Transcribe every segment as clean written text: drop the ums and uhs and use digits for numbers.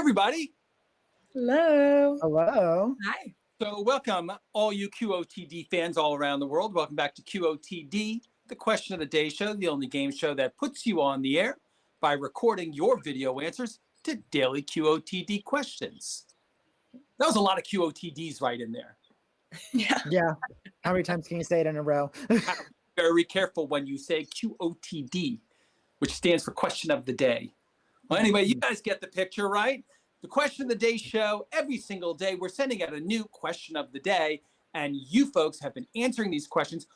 everybody. Hello. Hello. Hi. So welcome all you QOTD fans all around the world. Welcome back to QOTD, the question of the day show, the only game show that puts you on the air by recording your video answers to daily QOTD questions. That was a lot of QOTDs right in there. Yeah. How many times can you say it in a row? Very careful when you say QOTD, which stands for question of the day. Well, anyway, you guys get the picture, right? The question of the day show, every single day, we're sending out a new question of the day, and you folks have been answering these questions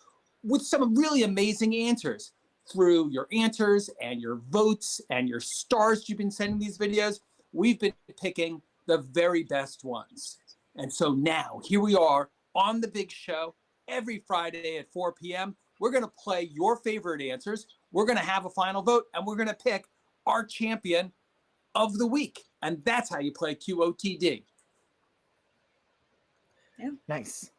with some really amazing answers through your answers and your votes and your stars you've been sending these videos. We've been picking the very best ones. And so now, here we are on the big show every Friday at 4 p.m. We're going to play your favorite answers. We're going to have a final vote, and we're going to pick our champion of the week. And that's how you play QOTD. Yeah. Nice.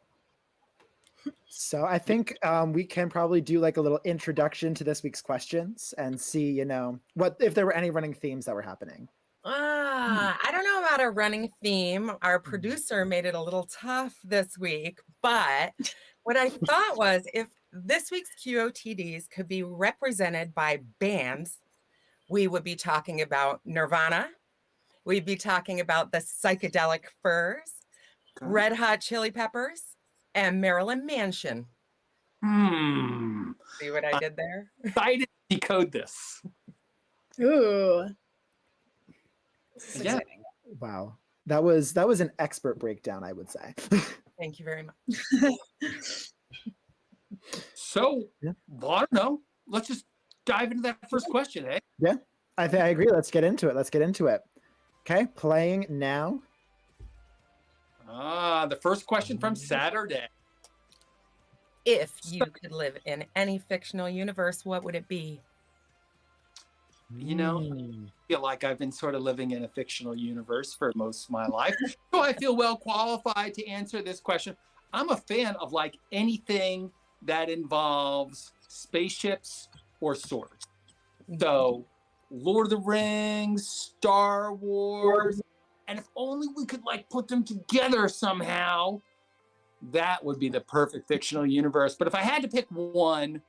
So I think we can probably do like a little introduction to this week's questions and see, you know, what if there were any running themes that were happening. I don't know about a running theme. Our producer made it a little tough this week, but what I thought was if this week's QOTDs could be represented by bands, we would be talking about Nirvana. We'd be talking about the Psychedelic Furs, Red Hot Chili Peppers, and Marilyn Manson. See what I did there? I didn't decode this. Ooh. This is Yeah. exciting. Wow. That was an expert breakdown, I would say. Thank you very much. So, well, I don't know. Let's just dive into that first question, eh? Yeah, I agree. Let's get into it. Okay, playing now. The first question from Saturday. If you could live in any fictional universe, what would it be? You know, I feel like I've been sort of living in a fictional universe for most of my life. So I feel well qualified to answer this question. I'm a fan of like anything that involves spaceships or swords. So Lord of the Rings, Star Wars, and if only we could like put them together somehow, that would be the perfect fictional universe. But if I had to pick one,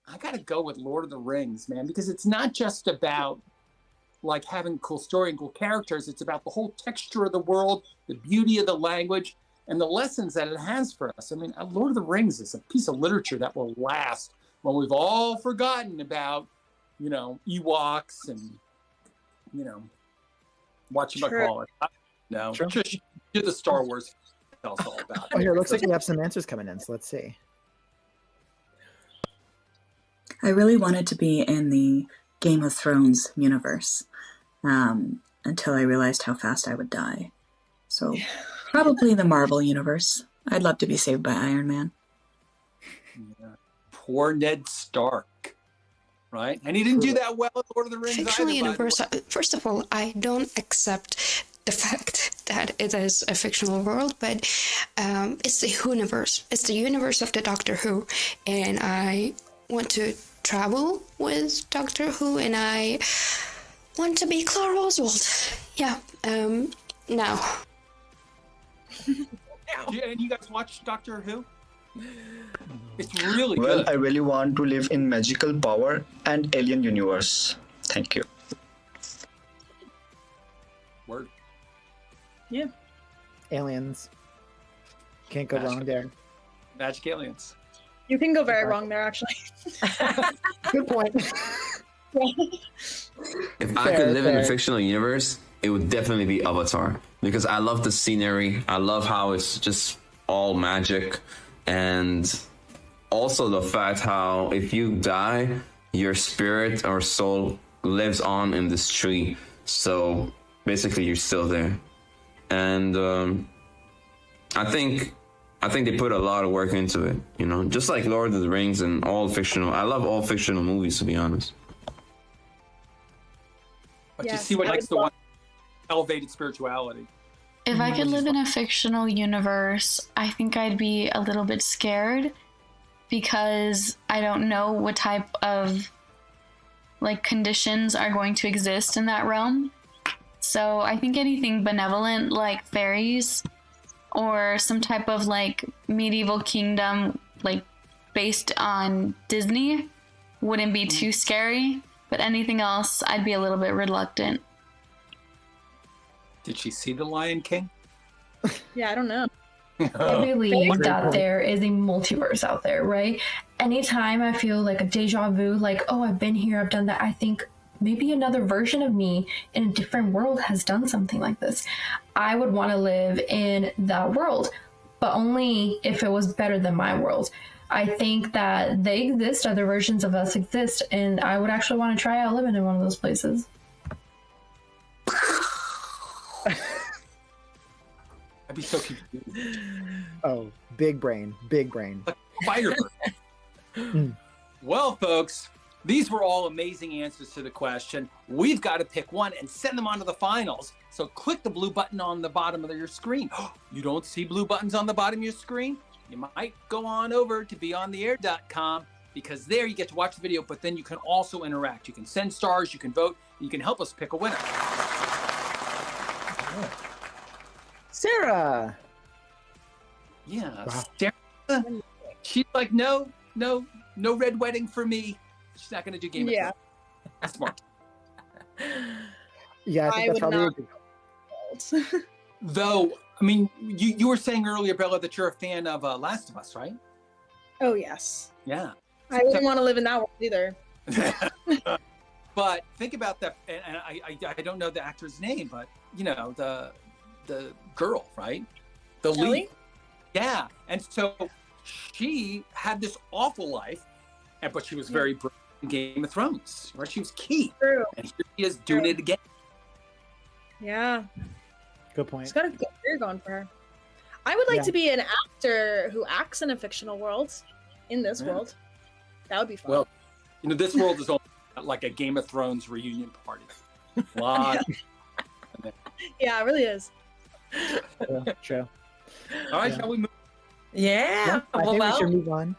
I got to go with Lord of the Rings, man, because it's not just about like having a cool story and cool characters. It's about the whole texture of the world, the beauty of the language, and the lessons that it has for us. I mean, Lord of the Rings is a piece of literature that will last when we've all forgotten about, you know, Ewoks and, you know, whatchamacallit. No, Trish, you're the Star Wars. Tell us all about it. Oh, here, looks like we have some answers coming in, so let's see. I really wanted to be in the Game of Thrones universe until I realized how fast I would die. So probably the Marvel universe. I'd love to be saved by Iron Man. Yeah. Poor Ned Stark, right? And he didn't do that well in Lord of the Rings Fictional either, universe. First of all, I don't accept the fact that it is a fictional world, but it's the universe. It's the universe of the Doctor Who, and I want to travel with Doctor Who, and I want to be Clara Oswald. Yeah. Now. And you guys watch Doctor Who? It's really Well, good. I really want to live in magical power and alien universe. Thank you. Word. Yeah. Aliens. Can't go wrong there. Magic aliens. You can go very wrong there, actually. Good point. If I could live in a fictional universe, it would definitely be Avatar, because I love the scenery. I love how it's just all magic, and also the fact how if you die, your spirit or soul lives on in this tree. So basically, you're still there, and I think they put a lot of work into it. You know, just like Lord of the Rings and all fictional. I love all fictional movies, to be honest. But you see what likes the one elevated spirituality. If I could live in a fictional universe, I think I'd be a little bit scared because I don't know what type of like conditions are going to exist in that realm. So I think anything benevolent like fairies or some type of like medieval kingdom like based on Disney wouldn't be too scary, but anything else I'd be a little bit reluctant. Did she see The Lion King? Yeah, I don't know. I believe that there is a multiverse out there, right? Anytime I feel like a deja vu, like, oh, I've been here, I've done that, I think maybe another version of me in a different world has done something like this. I would want to live in that world, but only if it was better than my world. I think that they exist, other versions of us exist, and I would actually want to try out living in one of those places. I'd be so confused. Oh, big brain, big brain. Spider. Well, folks, these were all amazing answers to the question. We've got to pick one and send them on to the finals. So click the blue button on the bottom of your screen. You don't see blue buttons on the bottom of your screen? You might go on over to BeOnTheAir.com, because there you get to watch the video, but then you can also interact. You can send stars, you can vote, you can help us pick a winner. Sarah. Yeah, Wow. Sarah, she's like, no red wedding for me. She's not going to do Game of Thrones. That's smart. Yeah, I think that's probably a good. Though, I mean, you were saying earlier, Bella, that you're a fan of Last of Us, right? Oh, yes. Yeah. I wouldn't want to live in that world either. But think about that, and I don't know the actor's name, but you know the girl, right? The Ellie? lead. Yeah, and so she had this awful life, but she was very brave in Game of Thrones, right? She was key, True. and here she is doing it again. Yeah. Good point. She's got a good career going for her. I would like to be an actor who acts in a fictional world, in this world. That would be fun. Well, you know, this world is like a Game of Thrones reunion party. A lot. Yeah, it really is. True. All right, shall we move? Yeah. I think we should move on.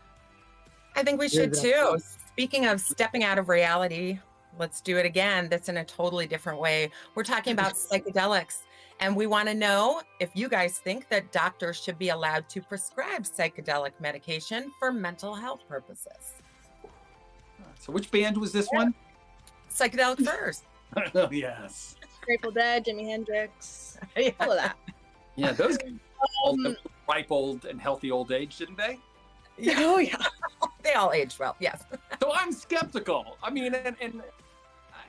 I think we You're should the too. next Speaking of stepping out of reality, let's do it again. That's in a totally different way. We're talking about psychedelics. And we want to know if you guys think that doctors should be allowed to prescribe psychedelic medication for mental health purposes. So which band was this one? Psychedelic First. Oh, yes. Grateful Dead, Jimi Hendrix, Yeah. all of that. Yeah, those guys all ripe old and healthy old age, didn't they? Oh, yeah. They all aged well, yes. So I'm skeptical. I mean, and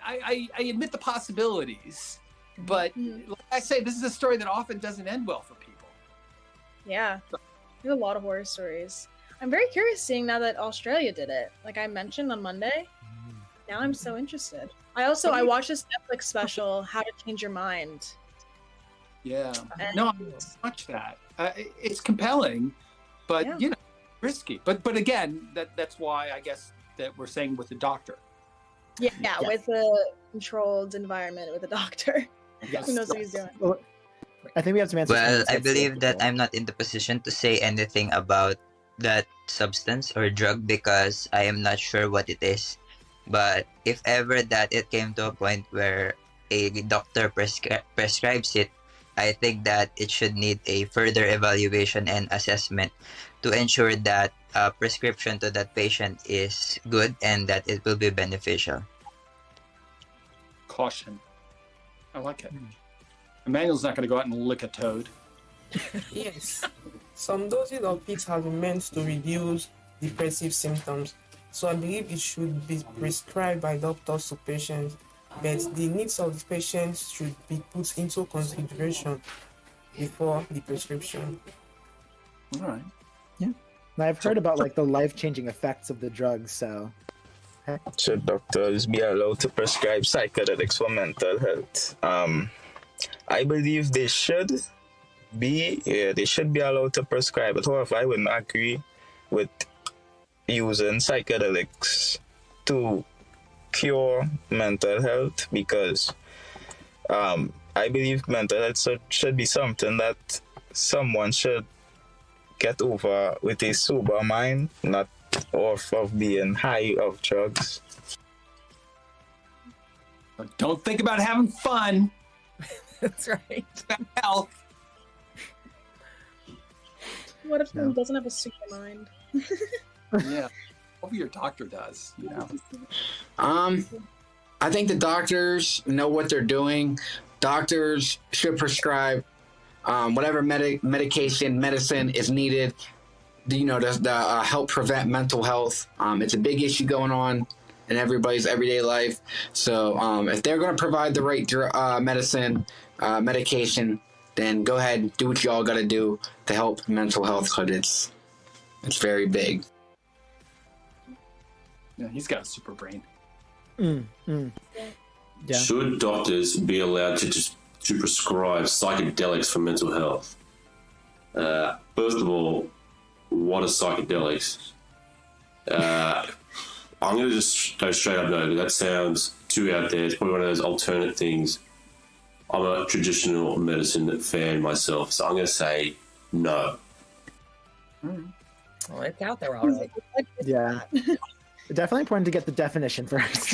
I admit the possibilities, but like I say, this is a story that often doesn't end well for people. Yeah. There's a lot of horror stories. I'm very curious seeing now that Australia did it. Like I mentioned on Monday. Now I'm so interested. I watched this Netflix special, How to Change Your Mind. Yeah. And- No, I watch that. It's compelling, but you know, risky. But again, that's why I guess that we're saying with the doctor. Yeah, with a controlled environment with a doctor. Yes. Who knows what he's doing? Well, I think we have some answers. Well, I believe that I'm not in the position to say anything about that substance or drug because I am not sure what it is. But if ever that it came to a point where a doctor prescribes it, I think that it should need a further evaluation and assessment to ensure that prescription to that patient is good and that it will be beneficial. Caution. I like it. Emmanuel's not going to go out and lick a toad. Yes. Some doses of it have been meant to reduce depressive symptoms, so I believe it should be prescribed by doctors to patients, but the needs of the patients should be put into consideration before the prescription. All right. Yeah. And I've heard about like the life-changing effects of the drugs, so. Should doctors be allowed to prescribe psychedelics for mental health? I believe they should be. Yeah, they should be allowed to prescribe it. However, I wouldn't agree with using psychedelics to cure mental health because I believe mental health should be something that someone should get over with a sober mind, not off of being high of drugs. Don't think about having fun. That's right. Health. What if someone doesn't have a super mind? Yeah. Hope your doctor does, you know. I think the doctors know what they're doing. Doctors should prescribe whatever medicine is needed, to help prevent mental health. It's a big issue going on in everybody's everyday life. So if they're going to provide the right medication, then go ahead and do what y'all got to do to help mental health, because it's very big. Yeah, he's got a super brain. Yeah. Should doctors be allowed to prescribe psychedelics for mental health? First of all, what are psychedelics? I'm going to just go straight up no. That sounds too out there. It's probably one of those alternate things. I'm a traditional medicine fan myself, so I'm going to say no. Well, it's out there already. Yeah. Definitely important to get the definition first.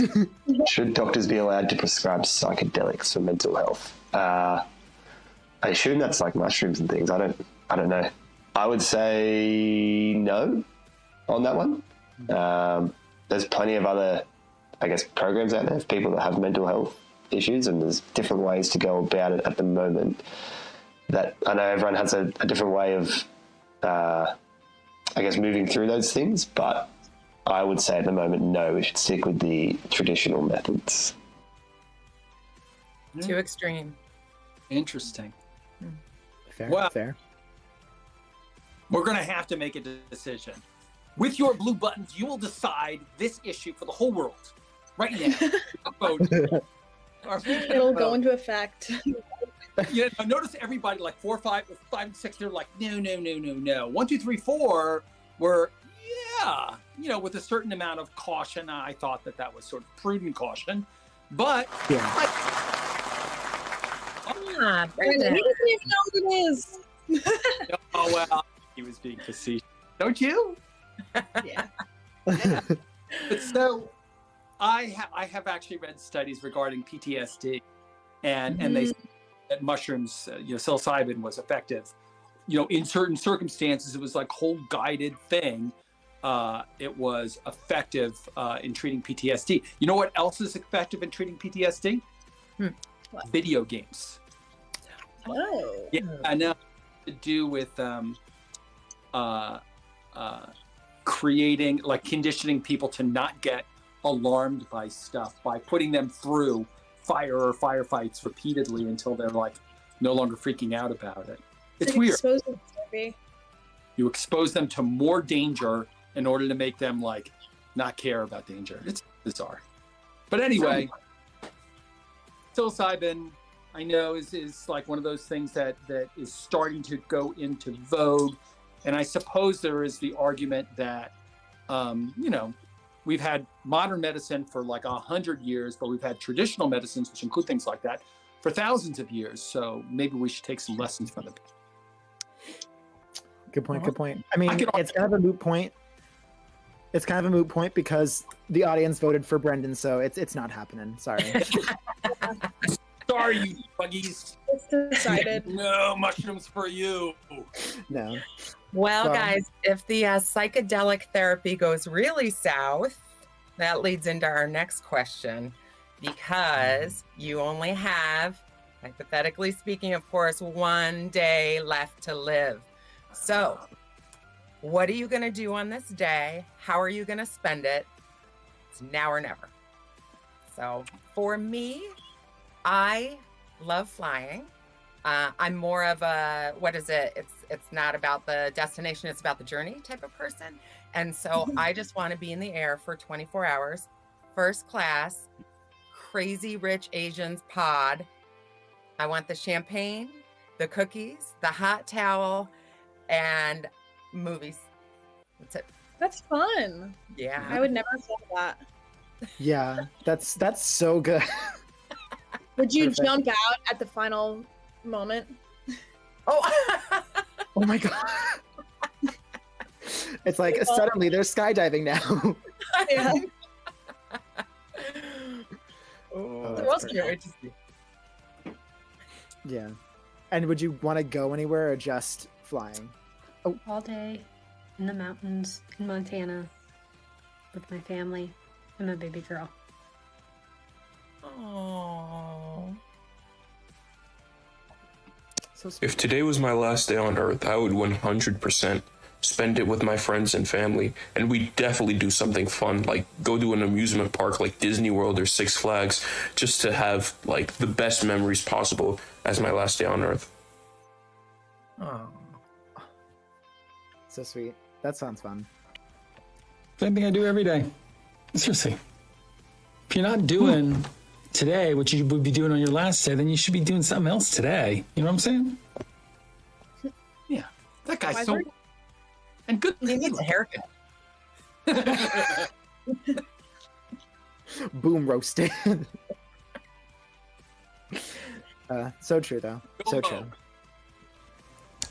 Should doctors be allowed to prescribe psychedelics for mental health? I assume that's like mushrooms and things. I don't know. I would say no on that one. There's plenty of other, programs out there for people that have mental health issues, and there's different ways to go about it at the moment. That I know everyone has a different way of, moving through those things, but I would say at the moment, no, we should stick with the traditional methods. Too extreme. Interesting. Fair. We're going to have to make a decision. With your blue buttons, you will decide this issue for the whole world right now. Vote. It'll go into effect. Notice everybody like 4, 5, 5, 6. They're like no. 1, 2, 3, 4 were with a certain amount of caution. I thought that was sort of prudent caution, but He doesn't even know what it is. Oh well, he was being facetious. Don't you? Yeah. But so I have actually read studies regarding PTSD, and they said that mushrooms, psilocybin was effective. In certain circumstances, it was like whole guided thing. It was effective in treating PTSD. You know what else is effective in treating PTSD? What? Video games. Oh. Yeah, I know. To do with creating, like conditioning people to not get alarmed by stuff by putting them through fire or firefights repeatedly until they're like no longer freaking out about it. It's weird. You expose them to more danger in order to make them like not care about danger. It's bizarre. But anyway, psilocybin, I know is like one of those things that is starting to go into vogue. And I suppose there is the argument that, we've had modern medicine for like 100 years, but we've had traditional medicines, which include things like that, for thousands of years. So maybe we should take some lessons from it. Good point. I mean, it's kind of a moot point. It's kind of a moot point because the audience voted for Brendan, so it's not happening. Sorry. Sorry, you buggies. It's decided. No mushrooms for you. No. Well, guys, if the psychedelic therapy goes really south, that leads into our next question, because you only have, hypothetically speaking, of course, 1 day left to live. So, what are you going to do on this day? How are you going to spend it? It's now or never. So, for me, I love flying. I'm more of a, it's not about the destination, it's about the journey type of person. And so I just want to be in the air for 24 hours, first class, crazy rich Asians pod. I want the champagne, the cookies, the hot towel, and movies. That's it. That's fun. Yeah. I would never have thought of that. Yeah, that's so good. Would you jump out at the final moment? Oh, oh my god! It's like suddenly they're skydiving now. Yeah. Oh, that's great. Yeah. And would you want to go anywhere or just flying? Oh. All day in the mountains in Montana with my family and my baby girl. Oh. If today was my last day on Earth, I would 100% spend it with my friends and family, and we'd definitely do something fun, like go to an amusement park like Disney World or Six Flags, just to have like the best memories possible as my last day on Earth. Oh. So sweet. That sounds fun. Same thing I do every day. Seriously. If you're not doing today what you would be doing on your last day, then you should be doing something else today. You know what I'm saying? Yeah. That guy's so... And good. He needs a haircut. Boom roasted. So true, though. So true.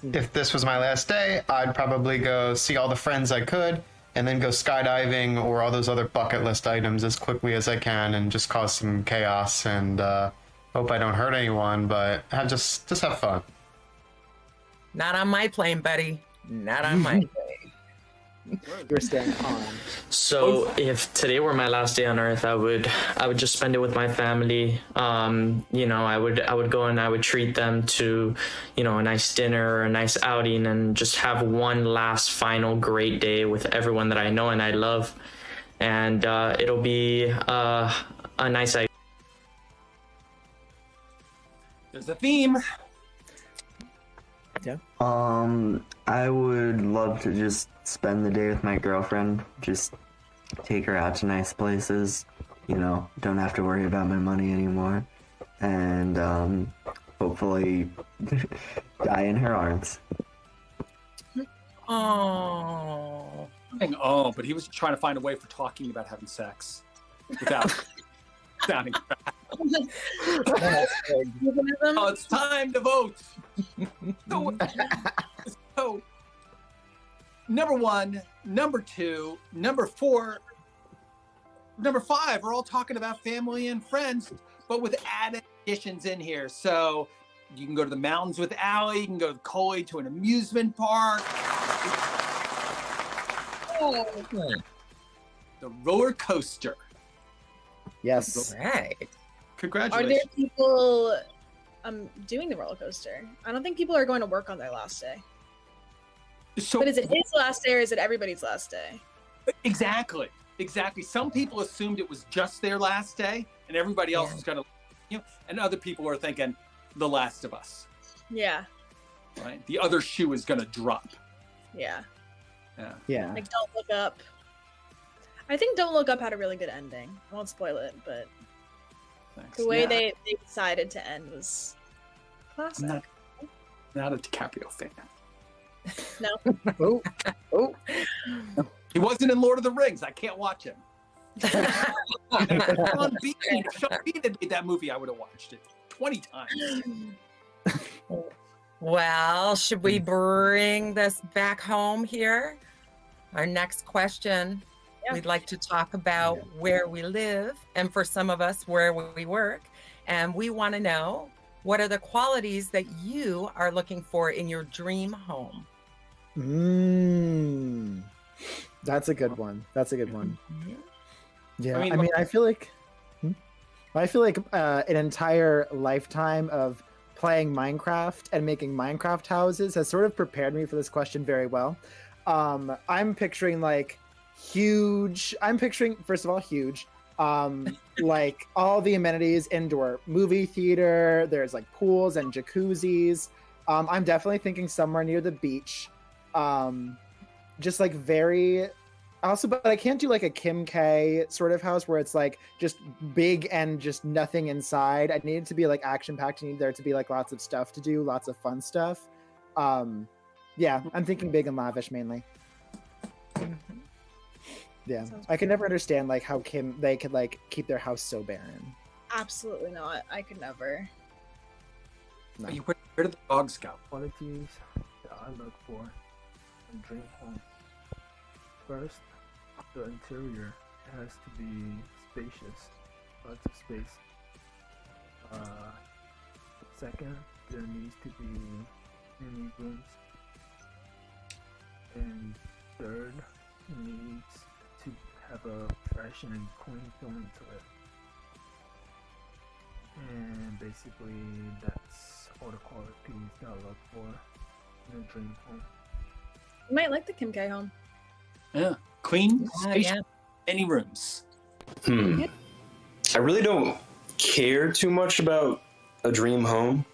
If this was my last day, I'd probably go see all the friends I could, and then go skydiving or all those other bucket list items as quickly as I can, and just cause some chaos and hope I don't hurt anyone, but just have fun. Not on my plane, buddy. Not on my plane. You're staying on. So if today were my last day on Earth, I would just spend it with my family. You know, I would go and I would treat them to, you know, a nice dinner or a nice outing, and just have one last final great day with everyone that I know and I love. And it'll be a nice idea. There's a theme. Yeah. I would love to just spend the day with my girlfriend. Just take her out to nice places. You know, don't have to worry about my money anymore. And hopefully die in her arms. Oh. Oh, but he was trying to find a way for talking about having sex without sounding crap. Oh, it's time to vote. So, number 1, number 2, number 4, number 5, we're all talking about family and friends, but with added additions in here. So you can go to the mountains with Allie, you can go to Coley to an amusement park. The roller coaster. Yes. Right. Congratulations. Are there people doing the roller coaster? I don't think people are going to work on their last day. So, but is it his last day or is it everybody's last day? Exactly. Some people assumed it was just their last day, and everybody else is going to, you know, and other people are thinking, The Last of Us. Yeah. Right. The other shoe is going to drop. Yeah. Yeah. Like Don't Look Up. I think Don't Look Up had a really good ending. I won't spoil it, but the way they decided to end was classic. Not a DiCaprio fan. No. Oh. He wasn't in Lord of the Rings. I can't watch him. Sean Bean had made that movie, I would have watched it 20 times. Well, should we bring this back home here? Our next question, we'd like to talk about where we live, and for some of us, where we work. And we want to know, what are the qualities that you are looking for in your dream home? That's a good one. Yeah, I mean, I feel like an entire lifetime of playing Minecraft and making Minecraft houses has sort of prepared me for this question very well. I'm picturing like huge. First of all, huge. Like all the amenities, indoor movie theater. There's like pools and jacuzzis. I'm definitely thinking somewhere near the beach. Just like very. Also, but I can't do like a Kim K sort of house where it's like just big and just nothing inside. I need it to be like action packed. I need there to be like lots of stuff to do, lots of fun stuff. Yeah, I'm thinking big and lavish mainly. Yeah, I can never understand like how they could like keep their house so barren. Absolutely not. I could never. No. Where did the dogs go? Qualities that I look for in dream home. First, the interior has to be spacious, lots of space. Second, there needs to be many rooms. And third, it needs to have a fresh and clean feeling to it. And basically, that's all the qualities that I look for in a dream home. You might like the Kim K home. Yeah, clean, spacious, yeah. many rooms. I really don't care too much about a dream home.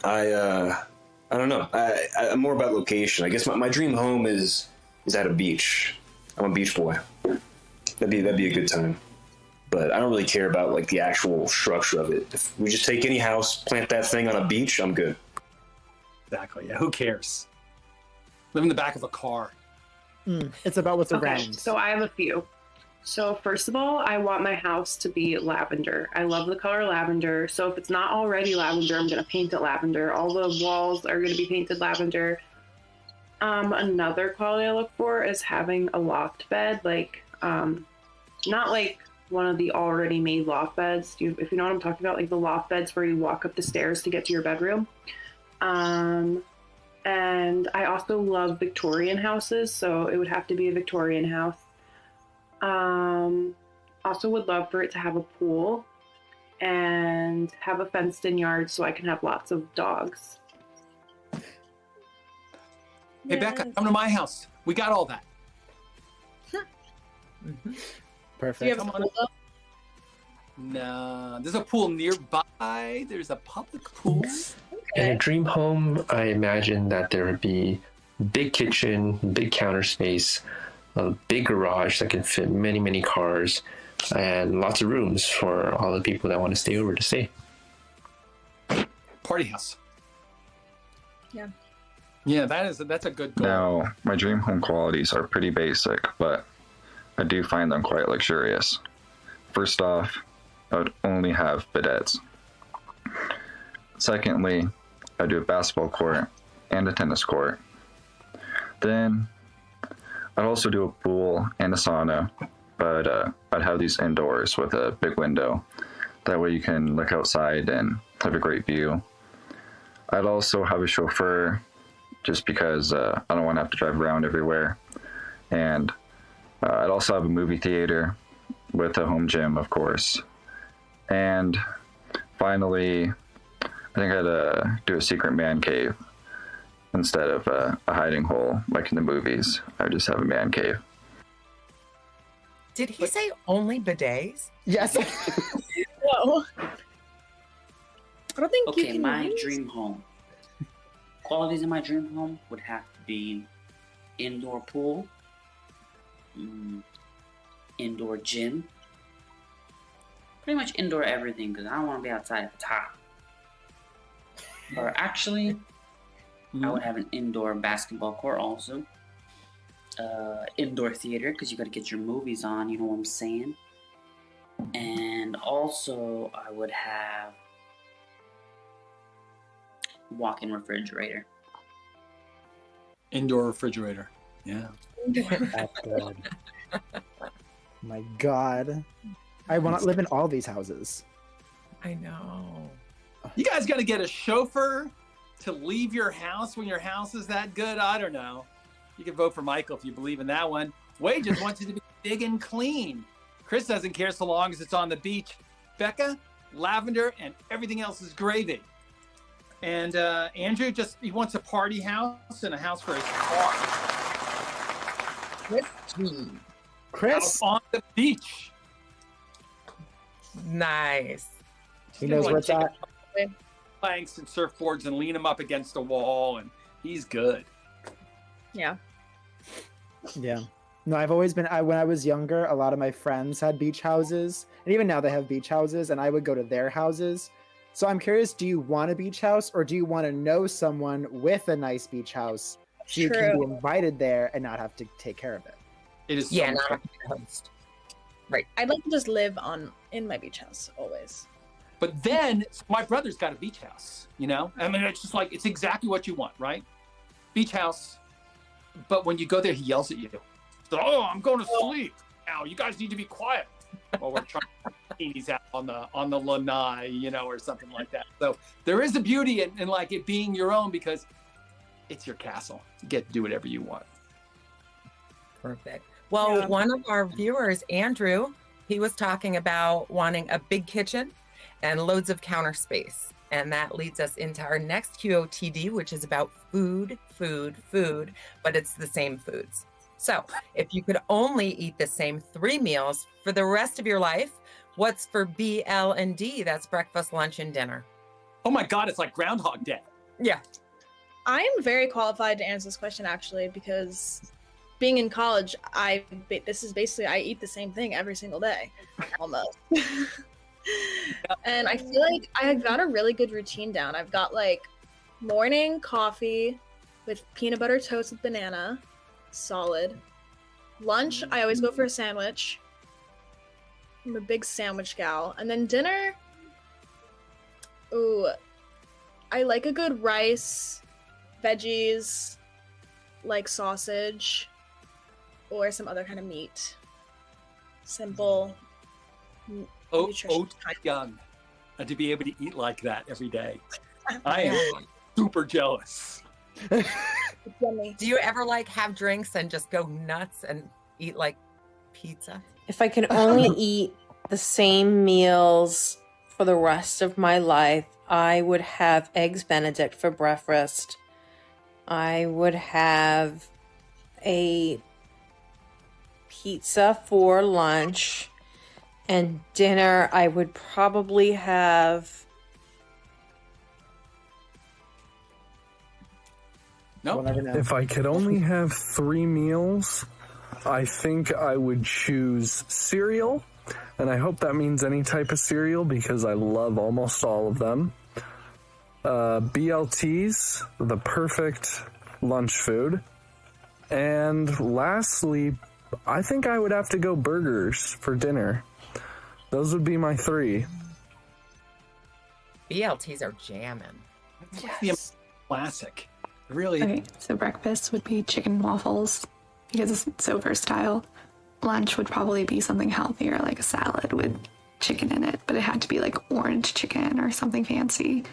I don't know. I'm more about location. I guess my dream home is at a beach. I'm a beach boy. That'd be a good time. But I don't really care about like the actual structure of it. If we just take any house, plant that thing on a beach, I'm good. Exactly. Yeah. Who cares? Live in the back of a car. It's about what's Okay, around. so I have a few. So first of all, I want my house to be lavender. I love the color lavender. So if it's not already lavender, I'm gonna paint it lavender. All the walls are gonna be painted lavender. Another quality I look for is having a loft bed, like not like one of the already made loft beds. If you know what I'm talking about, like the loft beds where you walk up the stairs to get to your bedroom. And I also love Victorian houses, so it would have to be a Victorian house. Also would love for it to have a pool and have a fenced in yard so I can have lots of dogs. Hey, Becca, come to my house. We got all that. Perfect. Do you have a pool though? No, there's a pool nearby. There's a public pool. In a dream home, I imagine that there would be big kitchen, big counter space, a big garage that can fit many, many cars, and lots of rooms for all the people that want to stay over to stay. Party house. Yeah. Yeah, that's a good goal. Now, my dream home qualities are pretty basic, but I do find them quite luxurious. First off, I would only have bidets. Secondly, I do a basketball court and a tennis court. Then I'd also do a pool and a sauna, but I'd have these indoors with a big window. That way you can look outside and have a great view. I'd also have a chauffeur just because I don't want to have to drive around everywhere. And I'd also have a movie theater with a home gym, of course. And finally, I think I'd do a secret man cave instead of a hiding hole like in the movies. I'd just have a man cave. Did he say only bidets? Yes. Whoa. I don't think you Okay, can my use- dream home. Qualities in my dream home would have to be indoor pool, indoor gym, pretty much indoor everything because I don't want to be outside at the top. Or actually, I would have an indoor basketball court also. Indoor theater because you got to get your movies on, you know what I'm saying? And also, I would have walk-in refrigerator. Indoor refrigerator. Yeah. That's good. My God. I want to live in all these houses. I know. You guys got to get a chauffeur to leave your house when your house is that good. I don't know. You can vote for Michael if you believe in that one. Wade just wants it to be big and clean. Chris doesn't care so long as it's on the beach. Becca, lavender, and everything else is gravy. And Andrew he wants a party house and a house for his car. Chris Out on the beach. Nice. He knows where it's at. Planks and surfboards and lean him up against a wall, and he's good. Yeah. Yeah. No, I've always been, when I was younger, a lot of my friends had beach houses, and even now they have beach houses, and I would go to their houses. So I'm curious, do you want a beach house, or do you want to know someone with a nice beach house so you can be invited there and not have to take care of it? It is Yeah, so not host. Right. I'd like to just live in my beach house always. But then my brother's got a beach house, you know? I mean, it's just like, it's exactly what you want, right? Beach house. But when you go there, he yells at you. So, oh, I'm going to sleep now. You guys need to be quiet. while we're trying to put bikinis out on the lanai, or something like that. So there is a beauty in like it being your own because it's your castle. You get to do whatever you want. Perfect. Well, one of our viewers, Andrew, he was talking about wanting a big kitchen and loads of counter space. And that leads us into our next QOTD, which is about food, but it's the same foods. So if you could only eat the same 3 meals for the rest of your life, what's for BL&D? That's breakfast, lunch, and dinner. Oh my God, it's like Groundhog Day. Yeah. I am very qualified to answer this question, actually, because being in college, this is basically, I eat the same thing every single day, almost. And I feel like I've got a really good routine down. I've got like morning coffee with peanut butter toast with banana, solid. Lunch, I always go for a sandwich. I'm a big sandwich gal. And then dinner, ooh, I like a good rice, veggies, like sausage, or some other kind of meat. Simple. Young, to be able to eat like that every day. I am super jealous. Do you ever like have drinks and just go nuts and eat like pizza? If I could only eat the same meals for the rest of my life, I would have eggs Benedict for breakfast. I would have a pizza for lunch. And dinner, I would probably have... If I could only have 3 meals, I think I would choose cereal. And I hope that means any type of cereal because I love almost all of them. BLTs, the perfect lunch food. And lastly, I think I would have to go burgers for dinner. Those would be my 3. BLTs are jamming. Yes. Classic. Really. Okay, so breakfast would be chicken and waffles because it's so versatile. Lunch would probably be something healthier, like a salad with chicken in it, but it had to be like orange chicken or something fancy.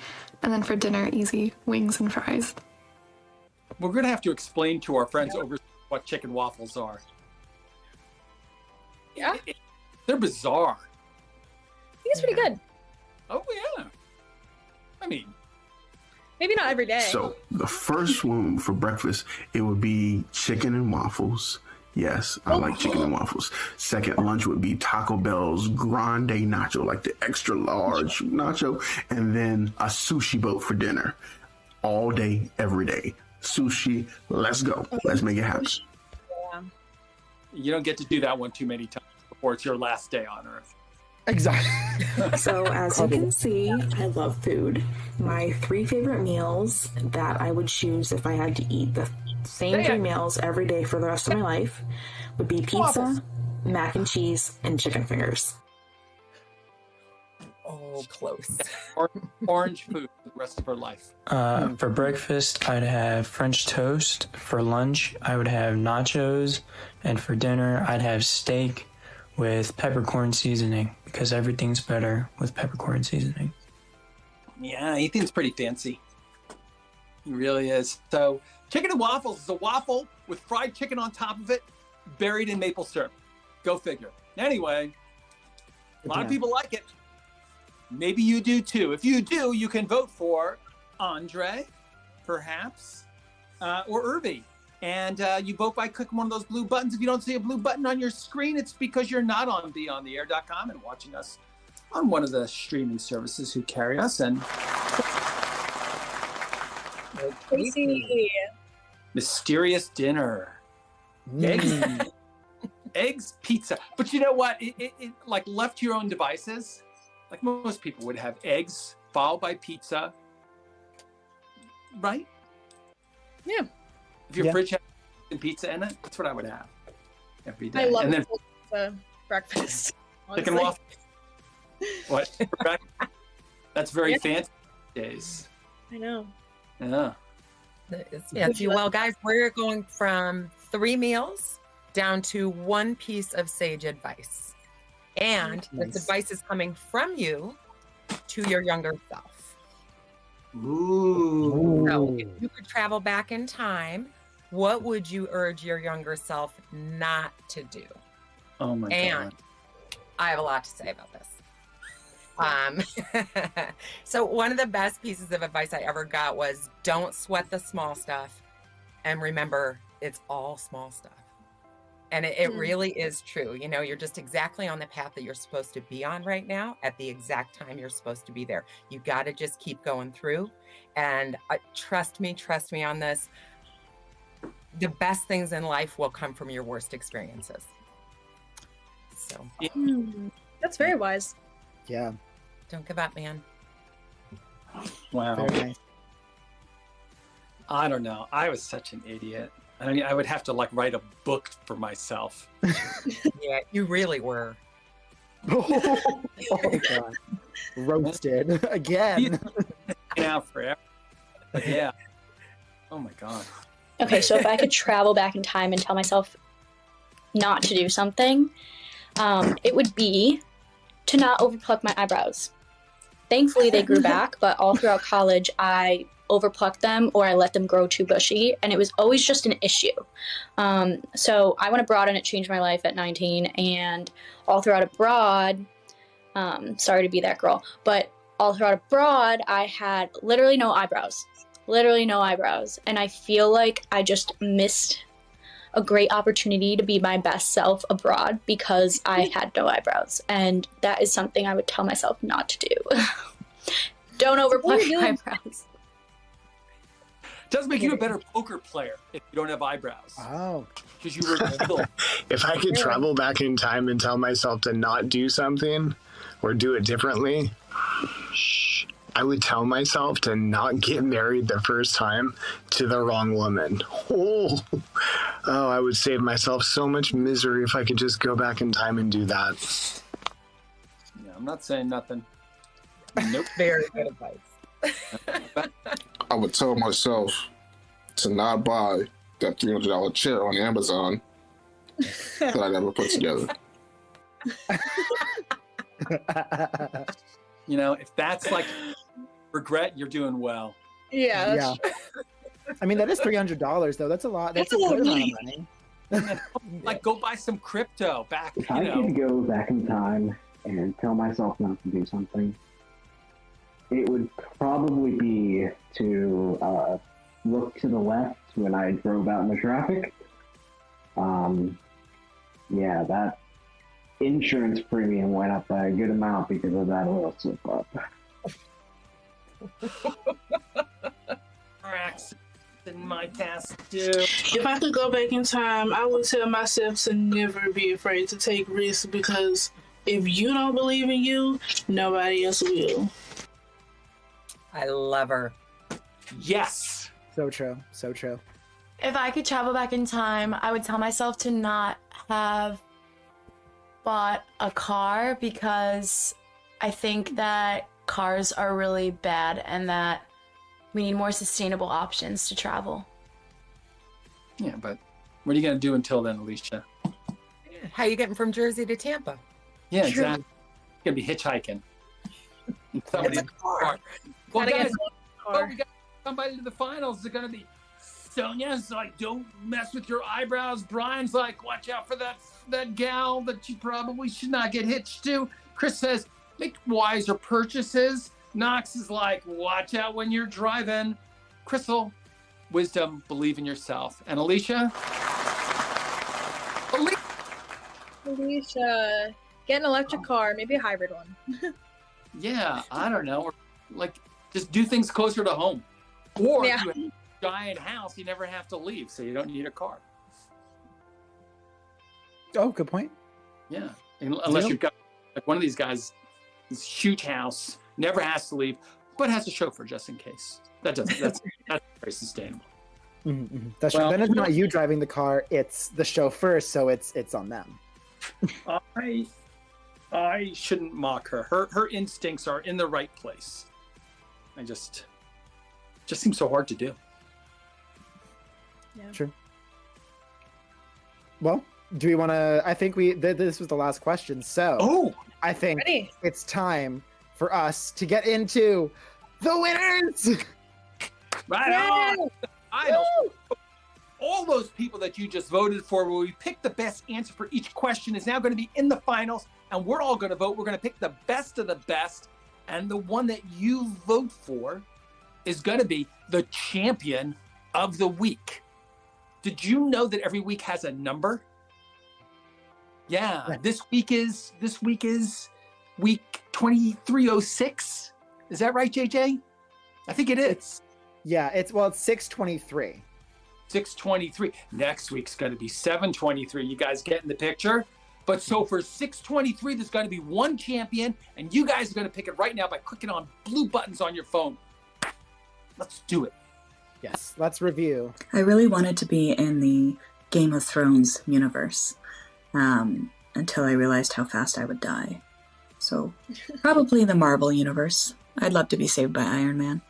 And then for dinner, easy wings and fries. We're going to have to explain to our friends over what chicken waffles are. Yeah. They're bizarre. I think it's pretty good. Oh, yeah. I mean, maybe not every day. So the first one for breakfast, it would be chicken and waffles. Yes, I like chicken and waffles. Second lunch would be Taco Bell's Grande Nacho, like the extra large nacho. And then a sushi boat for dinner. All day, every day. Sushi, let's go. Let's make it happen. Yeah. You don't get to do that one too many times before it's your last day on Earth. Exactly. So as you can see, I love food. My 3 favorite meals that I would choose if I had to eat the same 3 meals every day for the rest of my life would be pizza, mac and cheese, and chicken fingers. Oh, close. Orange food for the rest of her life. For breakfast, I'd have French toast. For lunch, I would have nachos. And for dinner, I'd have steak with peppercorn seasoning because everything's better with peppercorn seasoning. Yeah, Ethan's pretty fancy. He really is. So, chicken and waffles is a waffle with fried chicken on top of it, buried in maple syrup. Go figure. Anyway, a lot of people like it. Maybe you do too. If you do, you can vote for Andre, perhaps, or Irby. And you vote by clicking one of those blue buttons. If you don't see a blue button on your screen, it's because you're not on BeOnTheAir.com and watching us on one of the streaming services who carry us. And Crazy. Mysterious dinner. Eggs, pizza. But you know what? It like left to your own devices, like most people would have eggs followed by pizza. Right? Yeah. If your fridge has pizza in it, that's what I would have every day. I love and then pizza breakfast. chicken honestly. waffle. What? That's very fancy days. I know. Yeah. It's fancy. Well, guys, we're going from 3 meals down to 1 piece of sage advice. And Nice. this advice is coming from you to your younger self. Ooh. So if you could travel back in time, what would you urge your younger self not to do? Oh my And God. I have a lot to say about this. So one of the best pieces of advice I ever got was don't sweat the small stuff. And remember, it's all small stuff. And it really is true. You know, you're just exactly on the path that you're supposed to be on right now at the exact time you're supposed to be there. You got to just keep going through. And trust me on this. The best things in life will come from your worst experiences. So That's very wise. Yeah. Don't give up, man. Wow. Very nice. I don't know. I was such an idiot. I mean, I would have to like write a book for myself. Yeah, you really were. Oh God. Roasted again. Out forever. But yeah. Oh my God. Okay, so if I could travel back in time and tell myself not to do something, it would be to not overpluck my eyebrows. Thankfully, they grew back, but all throughout college, I overplucked them or I let them grow too bushy, and it was always just an issue. So I went abroad and it changed my life at 19, and all throughout abroad, sorry to be that girl, but all throughout abroad, I had literally no eyebrows. And I feel like I just missed a great opportunity to be my best self abroad because I had no eyebrows. And that is something I would tell myself not to do. Don't overpluck your eyebrows. Does make you a better poker player if you don't have eyebrows. Oh. Because you were little. If I could travel back in time and tell myself to not do something or do it differently, I would tell myself to not get married the first time to the wrong woman. Oh, I would save myself so much misery if I could just go back in time and do that. Yeah, I'm not saying nothing. Nope. Very good advice. I would tell myself to not buy that $300 chair on Amazon that I never put together. You know, if that's like regret, you're doing well. Yeah. Yeah. I mean, that is $300 though. That's a lot. That's a good amount of money. Like, go buy some crypto back. If I could go back in time and tell myself not to do something, it would probably be to look to the left when I drove out in the traffic. Yeah, that insurance premium went up by a good amount because of that oil slip up. In my past too. If I could go back in time, I would tell myself to never be afraid to take risks, because if you don't believe in you, nobody else will. I love her. Yes. So true. So true. If I could travel back in time, I would tell myself to not have bought a car, because I think that cars are really bad and that we need more sustainable options to travel. Yeah, but what are you going to do until then, Alicia? How are you getting from Jersey to Tampa? Yeah, exactly. You're going to be hitchhiking. Somebody's It's a car. Well, Gotta get guys, a car. we got somebody to the finals. They're going to be Sonia's like, don't mess with your eyebrows. Brian's like, watch out for that gal that you probably should not get hitched to. Chris says, make wiser purchases. Knox is like, watch out when you're driving. Crystal, wisdom, believe in yourself. And Alicia? Alicia, get an electric car, maybe a hybrid one. Yeah, I don't know. Or like, just do things closer to home. Or Yeah. if you have a giant house, you never have to leave, so you don't need a car. Oh, good point. Yeah, unless you've got like one of these guys, this huge house, never has to leave, but has a chauffeur just in case. That's very sustainable. Mm-hmm. That's Well, true. Then it's not you driving the car; it's the chauffeur, so it's on them. I shouldn't mock her. Her instincts are in the right place. I just seems so hard to do. Yeah. True. Well, do we want to? I think this was the last question, so I think it's time for us to get into the winners. Right on. All those people that you just voted for, where we picked the best answer for each question, is now going to be in the finals, and we're all going to vote. We're going to pick the best of the best, and the one that you vote for is going to be the champion of the week. Did you know that every week has a number? Yeah, this week is week 2306. Is that right, JJ? I think it is. Yeah, it's 623. 623. Next week's going to be 723. You guys getting the picture? But so for 623, there's going to be one champion, and you guys are going to pick it right now by clicking on blue buttons on your phone. Let's do it. Yes, let's review. I really wanted to be in the Game of Thrones universe until I realized how fast I would die. So probably the Marvel universe. I'd love to be saved by Iron Man.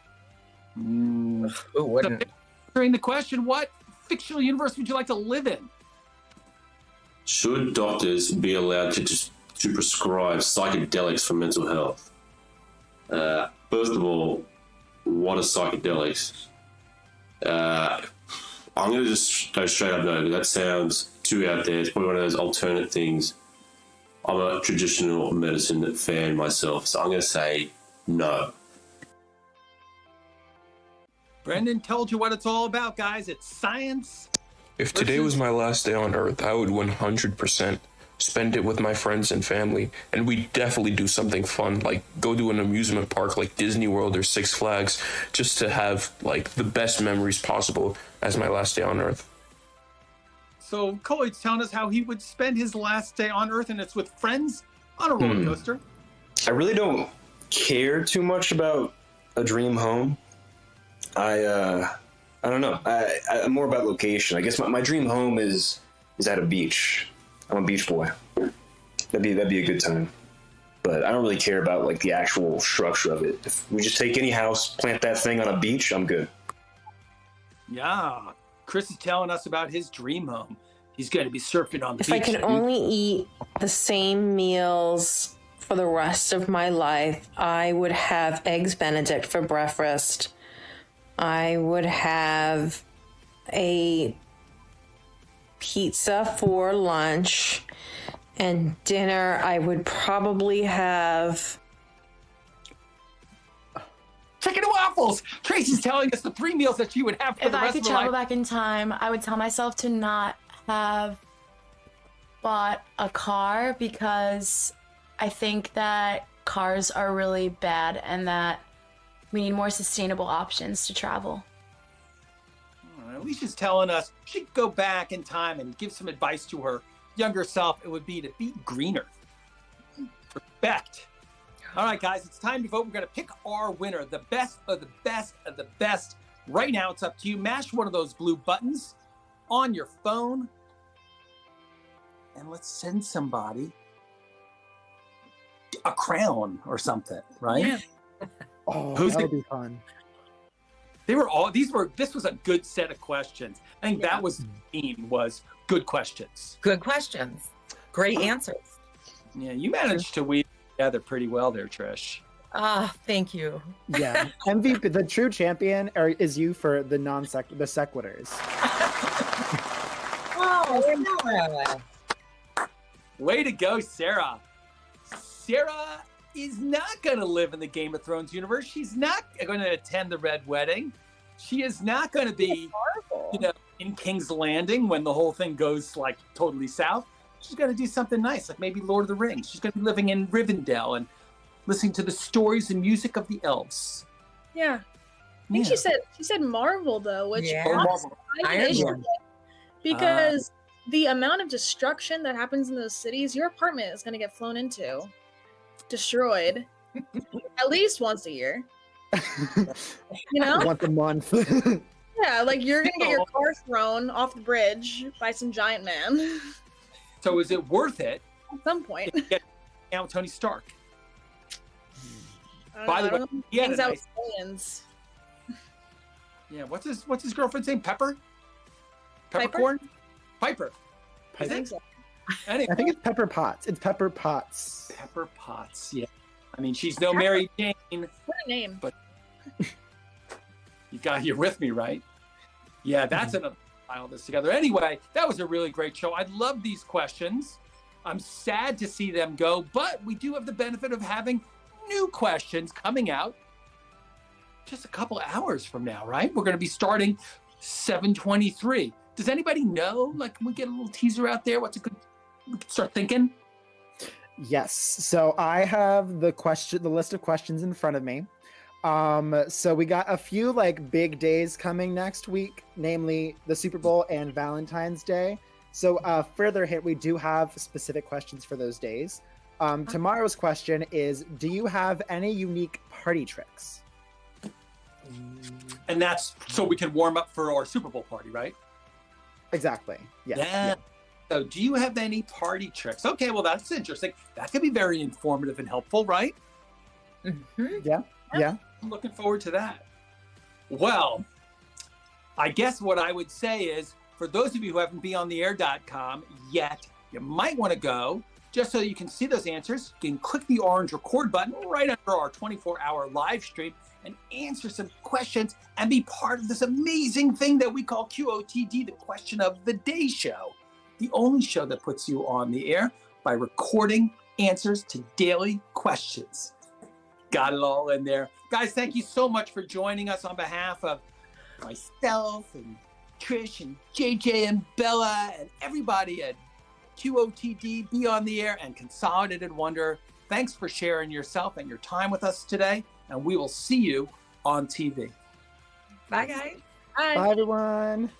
Who wouldn't? Answering the question, what fictional universe would you like to live in? Should doctors be allowed to prescribe psychedelics for mental health? First of all, what are psychedelics? I'm going to just go straight up no. That sounds too out there. It's probably one of those alternate things. I'm a traditional medicine fan myself, so I'm going to say no. Brendan told you what it's all about, guys. It's science. If today was my last day on Earth, I would 100% spend it with my friends and family, and we'd definitely do something fun, like go to an amusement park like Disney World or Six Flags, just to have like the best memories possible as my last day on Earth. So Colloid's telling us how he would spend his last day on Earth, and it's with friends on a roller coaster. I really don't care too much about a dream home. I don't know. I'm more about location. I guess my dream home is at a beach. I'm a beach boy. That'd be a good time. But I don't really care about like the actual structure of it. If we just take any house, plant that thing on a beach, I'm good. Yeah. Chris is telling us about his dream home. He's going to be surfing on the beach. If I could only eat the same meals for the rest of my life, I would have Eggs Benedict for breakfast. I would have a pizza for lunch, and dinner I would probably have chicken and waffles. Tracy's telling us the 3 meals that she would have for the rest of her life. If I could travel back in time, I would tell myself to not have bought a car, because I think that cars are really bad and that we need more sustainable options to travel. Alicia's telling us she'd go back in time and give some advice to her younger self. It would be to be greener. Respect. All right, guys, it's time to vote. We're going to pick our winner, the best of the best of the best. Right now, it's up to you. Mash one of those blue buttons on your phone, and let's send somebody a crown or something, right? Yeah. That would be fun. This was a good set of questions. I think that was the theme, was good questions. Good questions. Great answers. Yeah, you managed to weave together pretty well there, Trish. Thank you. Yeah. MVP, the true champion is you for the the sequiturs. Way to go, Sarah. Sarah is not going to live in the Game of Thrones universe. She's not going to attend the Red Wedding. She is not going to be, in King's Landing when the whole thing goes like totally south. She's going to do something nice, like maybe Lord of the Rings. She's going to be living in Rivendell and listening to the stories and music of the elves. Yeah. I think she said Marvel though, which Marvel. I an issue with, because the amount of destruction that happens in those cities, your apartment is going to get flown into, destroyed, at least once a year. Once a month. Yeah, like you're gonna get your car thrown off the bridge by some giant man. So is it worth it? At some point. To get out Tony Stark. By the way, he had a nice... aliens. Yeah, what's his girlfriend's name? Peppercorn? Piper. I think so. Anyway. I think it's Pepper Potts. It's Pepper Potts. Pepper Potts, yeah. I mean, she's no Mary Jane. What a name. But you're with me, right? Yeah, that's another file this together. Anyway, that was a really great show. I love these questions. I'm sad to see them go, but we do have the benefit of having new questions coming out just a couple of hours from now, right? We're going to be starting 7:23. Does anybody know? Like, can we get a little teaser out there? What's a good? We can start thinking. Yes. So I have the list of questions in front of me. So we got a few like big days coming next week, namely the Super Bowl and Valentine's Day. So further hint, we do have specific questions for those days. Tomorrow's question is, do you have any unique party tricks? And that's so we can warm up for our Super Bowl party, right? Exactly. Yes. Yeah. So do you have any party tricks? Okay, well, that's interesting. That could be very informative and helpful, right? Mm-hmm. Yeah. Yeah. I'm looking forward to that. Well, I guess what I would say is, for those of you who haven't BeOnTheAir.com yet, you might want to go just so you can see those answers. You can click the orange record button right under our 24-hour live stream and answer some questions and be part of this amazing thing that we call QOTD, the Question of the Day show. The only show that puts you on the air by recording answers to daily questions. Got it all in there. Guys, thank you so much for joining us on behalf of myself and Trish and JJ and Bella and everybody at QOTD, Be On The Air, and Consolidated Wonder. Thanks for sharing yourself and your time with us today, and we will see you on TV. Bye, guys. Bye everyone.